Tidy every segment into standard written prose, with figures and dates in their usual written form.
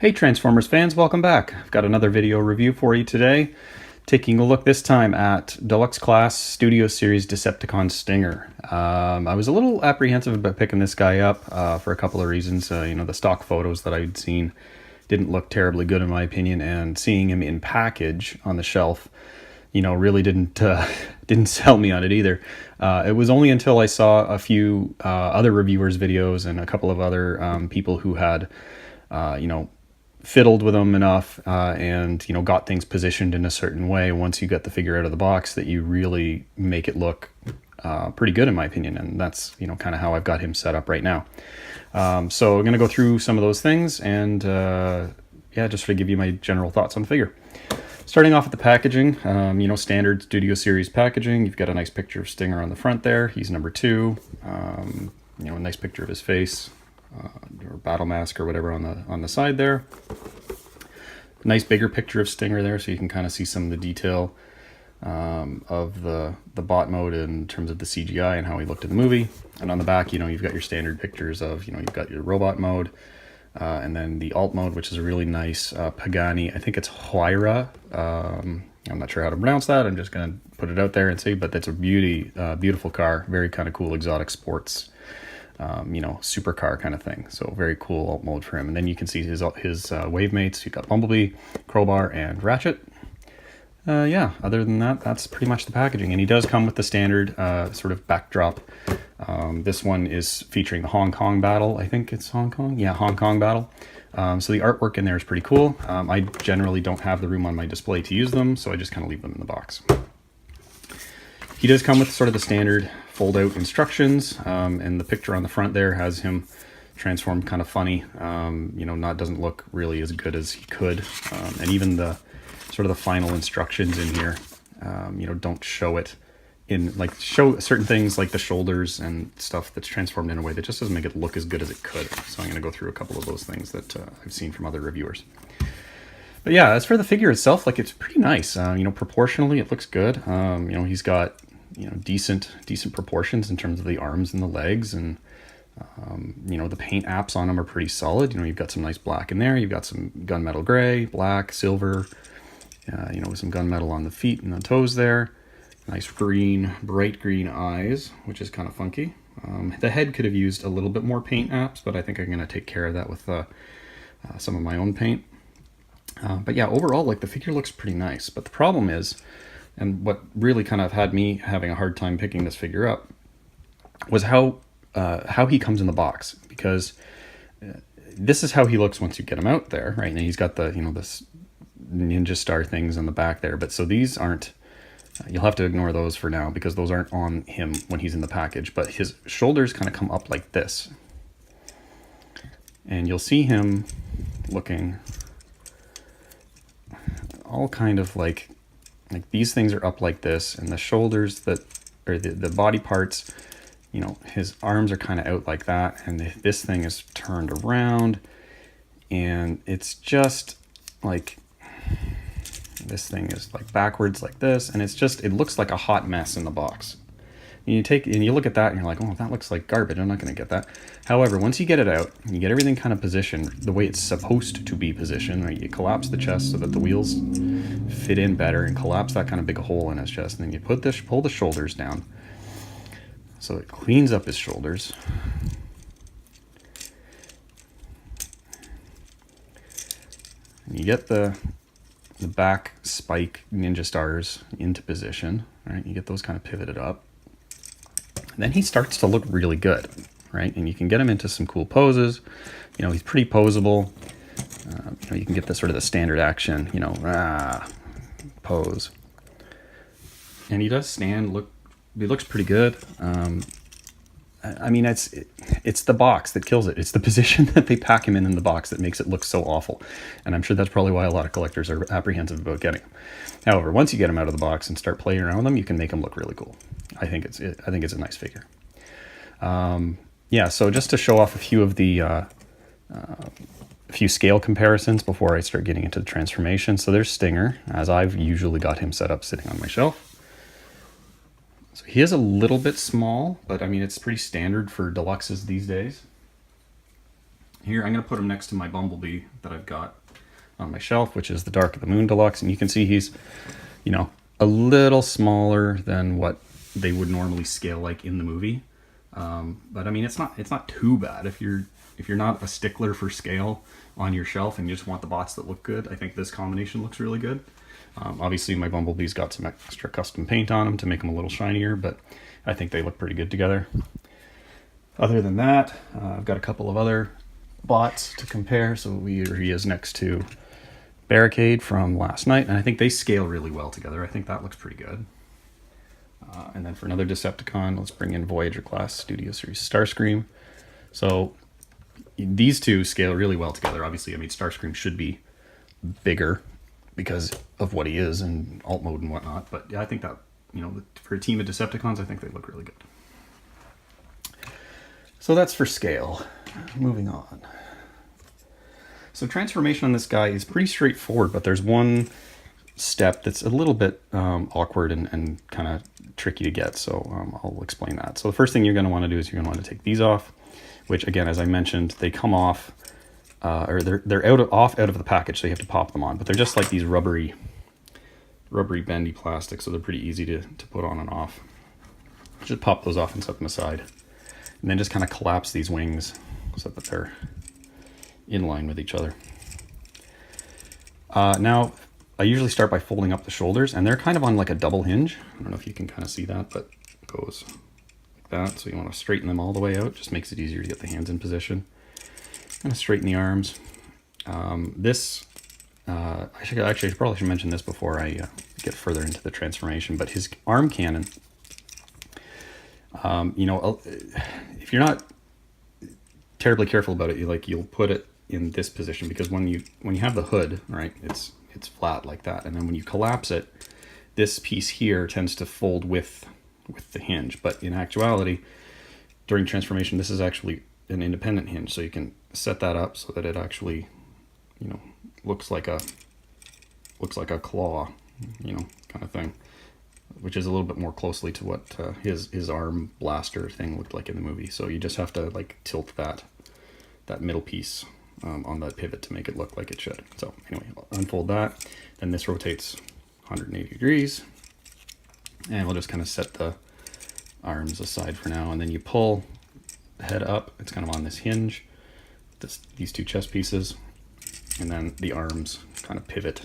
Hey Transformers fans, welcome back. I've got another video review for you today, taking a look this time at Deluxe-class Studio Series Decepticon Stinger. I was a little apprehensive about picking this guy up for a couple of reasons. The stock photos that I'd seen didn't look terribly good in my opinion, and seeing him in package on the shelf, really didn't sell me on it either. It was only until I saw a few other reviewers' videos and a couple of other people who had, fiddled with them enough and got things positioned in a certain way once you get the figure out of the box that you really make it look pretty good in my opinion, and that's kind of how I've got him set up right now. So I'm going to go through some of those things and just to give you my general thoughts on the figure. Starting off with the packaging, standard Studio Series packaging. You've got a nice picture of Stinger on the front there. He's number 2. A nice picture of his face, or battle mask or whatever on the side there. Nice bigger picture of Stinger there, so you can kind of see some of the detail of the bot mode in terms of the CGI and how he looked in the movie. And on the back, you've got your standard pictures of, you've got your robot mode, and then the alt mode, which is a really nice Pagani. I think it's Huayra. I'm not sure how to pronounce that. I'm just going to put it out there and say, but that's a beautiful car. Very kind of cool exotic sports, supercar kind of thing. So very cool alt mode for him. And then you can see his wave mates. You've got Bumblebee, Crowbar, and Ratchet. Other than that, that's pretty much the packaging. And he does come with the standard sort of backdrop. This one is featuring the Hong Kong battle. I think it's Hong Kong. Yeah, Hong Kong battle. So the artwork in there is pretty cool. I generally don't have the room on my display to use them, so I just kind of leave them in the box. He does come with sort of the standard fold-out instructions, and the picture on the front there has him transformed kind of funny. Doesn't look really as good as he could, and even the sort of the final instructions in here, don't show it in, show certain things like the shoulders and stuff that's transformed in a way that just doesn't make it look as good as it could. So I'm going to go through a couple of those things that I've seen from other reviewers. But yeah, as for the figure itself, it's pretty nice. Proportionally, it looks good. He's got decent proportions in terms of the arms and the legs, and the paint apps on him are pretty solid. You've got some nice black in there. You've got some gunmetal gray, black, silver. With some gunmetal on the feet and the toes there. Nice green, bright green eyes, which is kind of funky. The head could have used a little bit more paint apps, but I think I'm going to take care of that with some of my own paint. But yeah, overall, the figure looks pretty nice. But the problem is, and what really kind of had me having a hard time picking this figure up, was how he comes in the box. Because this is how he looks once you get him out there, right? And he's got the, this ninja star things on the back there, but so these aren't, you'll have to ignore those for now because those aren't on him when he's in the package, but his shoulders kind of come up like this, and you'll see him looking all kind of like these things are up like this, and the shoulders the body parts, his arms are kind of out like that, and this thing is turned around, and it's just this thing is backwards like this, and it looks like a hot mess in the box. And you look at that and you're like, oh, that looks like garbage, I'm not going to get that. However, once you get it out and you get everything kind of positioned the way it's supposed to be positioned, right? You collapse the chest so that the wheels fit in better, and collapse that kind of big hole in his chest, and then you pull the shoulders down so it cleans up his shoulders. And you get the back spike ninja stars into position, right? You get those kind of pivoted up. And then he starts to look really good, right? And you can get him into some cool poses. He's pretty posable. You can get the sort of the standard action, pose. And he does stand, he looks pretty good. It's the box that kills it. It's the position that they pack him in the box that makes it look so awful. And I'm sure that's probably why a lot of collectors are apprehensive about getting him. However, once you get him out of the box and start playing around with them, you can make him look really cool. I think it's a nice figure. So just to show off a few of the few scale comparisons before I start getting into the transformation. So there's Stinger, as I've usually got him set up sitting on my shelf. So he is a little bit small, but it's pretty standard for deluxes these days. Here, I'm going to put him next to my Bumblebee that I've got on my shelf, which is the Dark of the Moon Deluxe. And you can see he's, you know, a little smaller than what they would normally scale like in the movie. But I mean, it's not too bad if you're not a stickler for scale on your shelf and you just want the bots that look good. I think this combination looks really good. Obviously, my Bumblebee's got some extra custom paint on them to make them a little shinier, but I think they look pretty good together. Other than that, I've got a couple of other bots to compare. So here he is next to Barricade from last night, and I think they scale really well together. I think that looks pretty good. And then for another Decepticon, let's bring in Voyager-class Studio Series Starscream. So these two scale really well together. Obviously, I mean, Starscream should be bigger because of what he is and alt mode and whatnot. But yeah, I think that, you know, for a team of Decepticons, I think they look really good. So that's for scale. Moving on. So transformation on this guy is pretty straightforward, but there's one step that's a little bit awkward and kind of tricky to get. So I'll explain that. So the first thing you're going to want to do is you're going to want to take these off, which again, as I mentioned, they come off or they're out of the package, so you have to pop them on. But they're just like these rubbery bendy plastic, so they're pretty easy to put on and off. Just pop those off and set them aside, and then just kind of collapse these wings so that they're in line with each other. Now, I usually start by folding up the shoulders, and they're kind of on like a double hinge. I don't know if you can kind of see that, but it goes like that. So you want to straighten them all the way out. Just makes it easier to get the hands in position. Kind of straighten the arms. I probably should mention this before I get further into the transformation, but his arm cannon, you know, if you're not terribly careful about it, you'll put it in this position, because when you have the hood, right, it's flat like that, and then when you collapse it, this piece here tends to fold with the hinge. But in actuality, during transformation, this is actually an independent hinge, so you can set that up so that it actually, you know, looks like a claw, you know, kind of thing, which is a little bit more closely to what his arm blaster thing looked like in the movie. So you just have to like tilt that middle piece on that pivot to make it look like it should. So anyway, I'll unfold that. Then this rotates 180 degrees, and we'll just kind of set the arms aside for now. And then you pull the head up. It's kind of on this hinge, these two chest pieces, and then the arms kind of pivot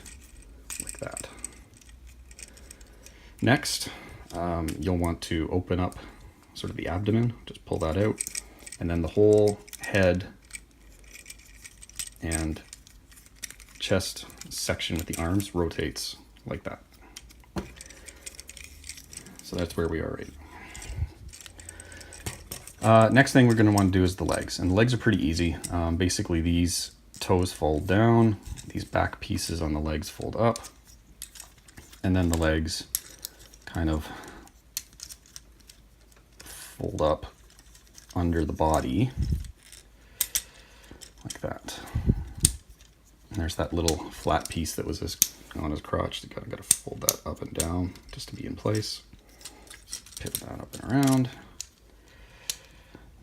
like that. Next, you'll want to open up sort of the abdomen, just pull that out, and then the whole head and chest section with the arms rotates like that. So that's where we are right. Next thing we're going to want to do is the legs, and the legs are pretty easy. Basically, these toes fold down, these back pieces on the legs fold up, and then the legs kind of fold up under the body like that. And there's that little flat piece that was on his crotch. You got to fold that up and down just to be in place. Just pivot that up and around.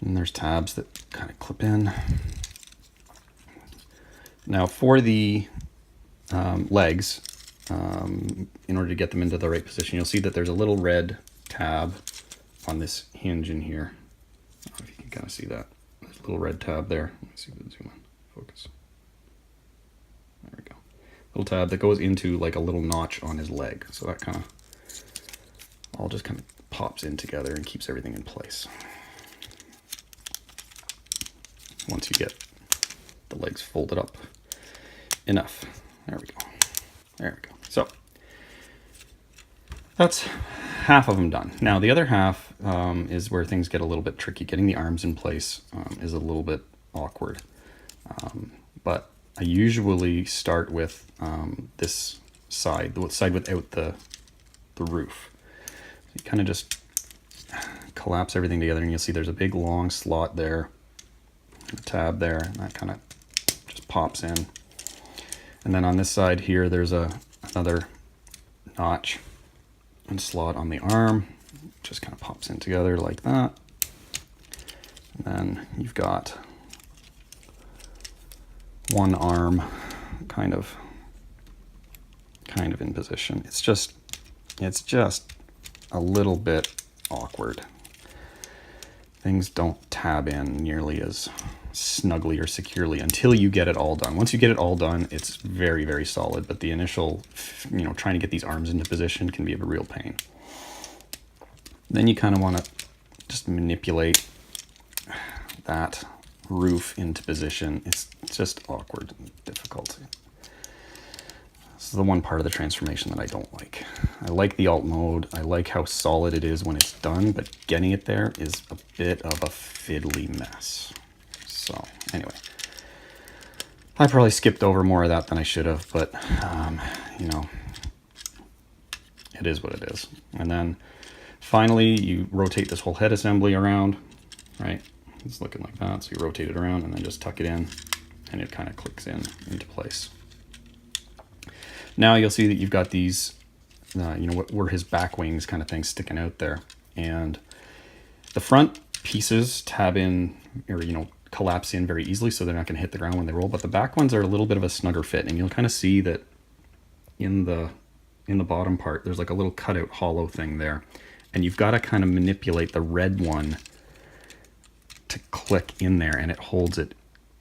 And there's tabs that kind of clip in. Now for the legs, in order to get them into the right position, you'll see that there's a little red tab on this hinge in here. I don't know if you can kind of see that. There's a little red tab there. Let me see if we can zoom in. Focus. There we go. Little tab that goes into like a little notch on his leg. So that kind of all just kind of pops in together and keeps everything in place. Once you get the legs folded up enough. There we go. There we go. So that's half of them done. Now the other half is where things get a little bit tricky. Getting the arms in place is a little bit awkward. But I usually start with this side, the side without the roof. So you kind of just collapse everything together, and you'll see there's a big long slot there, a tab there, and that kind of just pops in. And then on this side here, there's another notch and slot on the arm, just kind of pops in together like that. And then you've got one arm kind of in position. It's just a little bit awkward. Things don't tab in nearly as snugly or securely until you get it all done. Once you get it all done, it's very, very solid, but the initial, trying to get these arms into position can be a real pain. Then you kind of want to just manipulate that roof into position. It's just awkward and difficult. This is the one part of the transformation that I don't like. I like the alt mode. I like how solid it is when it's done, but getting it there is a bit of a fiddly mess. So anyway, I probably skipped over more of that than I should have, but it is what it is. And then finally, you rotate this whole head assembly around, right? It's looking like that. So you rotate it around and then just tuck it in, and it kind of clicks into place. Now you'll see that you've got these, where his back wings kind of thing sticking out there. And the front pieces tab in, or, collapse in very easily, so they're not going to hit the ground when they roll. But the back ones are a little bit of a snugger fit, and you'll kind of see that in the bottom part, there's like a little cutout hollow thing there. And you've got to kind of manipulate the red one to click in there, and it holds it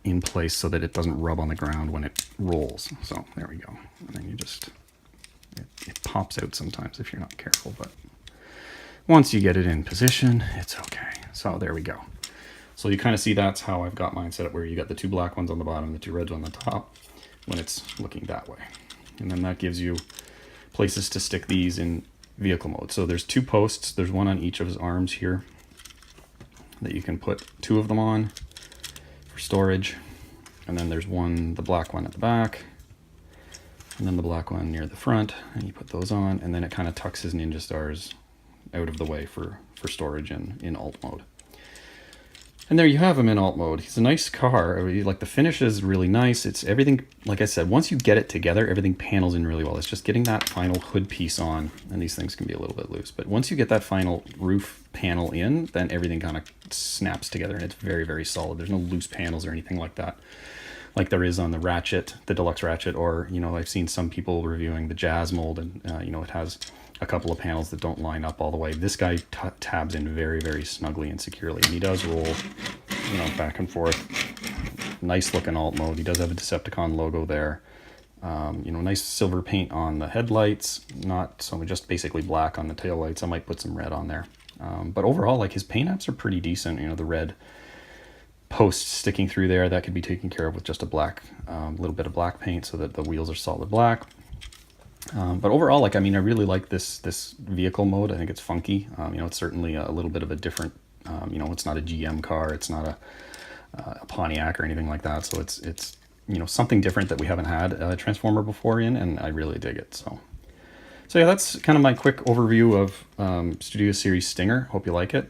in place so that it doesn't rub on the ground when it rolls. So there we go. And then it pops out sometimes if you're not careful, but once you get it in position, it's okay. So there we go. So you kind of see that's how I've got mine set up, where you got the two black ones on the bottom, the two reds on the top when it's looking that way. And then that gives you places to stick these in vehicle mode. So there's two posts. There's one on each of his arms here that you can put two of them on for storage. And then there's the black one at the back, and then the black one near the front, and you put those on, and then it kind of tucks his Ninja Stars out of the way for storage in alt mode. And there you have him in alt mode. He's a nice car. Like, the finish is really nice. It's everything, like I said, once you get it together, everything panels in really well. It's just getting that final hood piece on, and these things can be a little bit loose. But once you get that final roof panel in, then everything kind of snaps together, and it's very, very solid. There's no loose panels or anything like that, like there is on the Ratchet, the Deluxe Ratchet, or, I've seen some people reviewing the Jazz mold, and, it has a couple of panels that don't line up all the way. This guy tabs in very, very snugly and securely, and he does roll, back and forth. Nice looking alt mode. He does have a Decepticon logo there. Nice silver paint on the headlights, not so just basically black on the taillights. I might put some red on there. But overall, like, his paint apps are pretty decent. The red posts sticking through there, that could be taken care of with just a black, little bit of black paint so that the wheels are solid black. But overall, I really like this vehicle mode. I think it's funky. It's certainly a little bit of a different, it's not a GM car. It's not a Pontiac or anything like that. So it's something different that we haven't had a Transformer before in, and I really dig it. So yeah, that's kind of my quick overview of Studio Series Stinger. Hope you like it.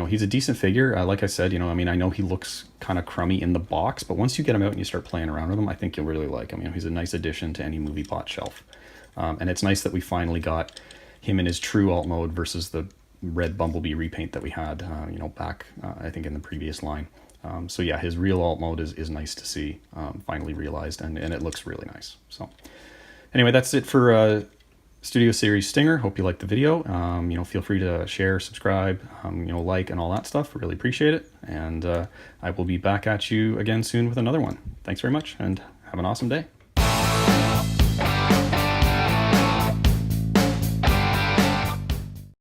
He's a decent figure. Like I said, I know he looks kind of crummy in the box, but once you get him out and you start playing around with him, I think you'll really like him. He's a nice addition to any movie bot shelf. And it's nice that we finally got him in his true alt mode versus the red Bumblebee repaint that we had, back, I think, in the previous line. So yeah, his real alt mode is nice to see, finally realized, and it looks really nice. So anyway, that's it for Studio Series Stinger. Hope you liked the video. Feel free to share, subscribe, like, and all that stuff. Really appreciate it. And I will be back at you again soon with another one. Thanks very much, and have an awesome day.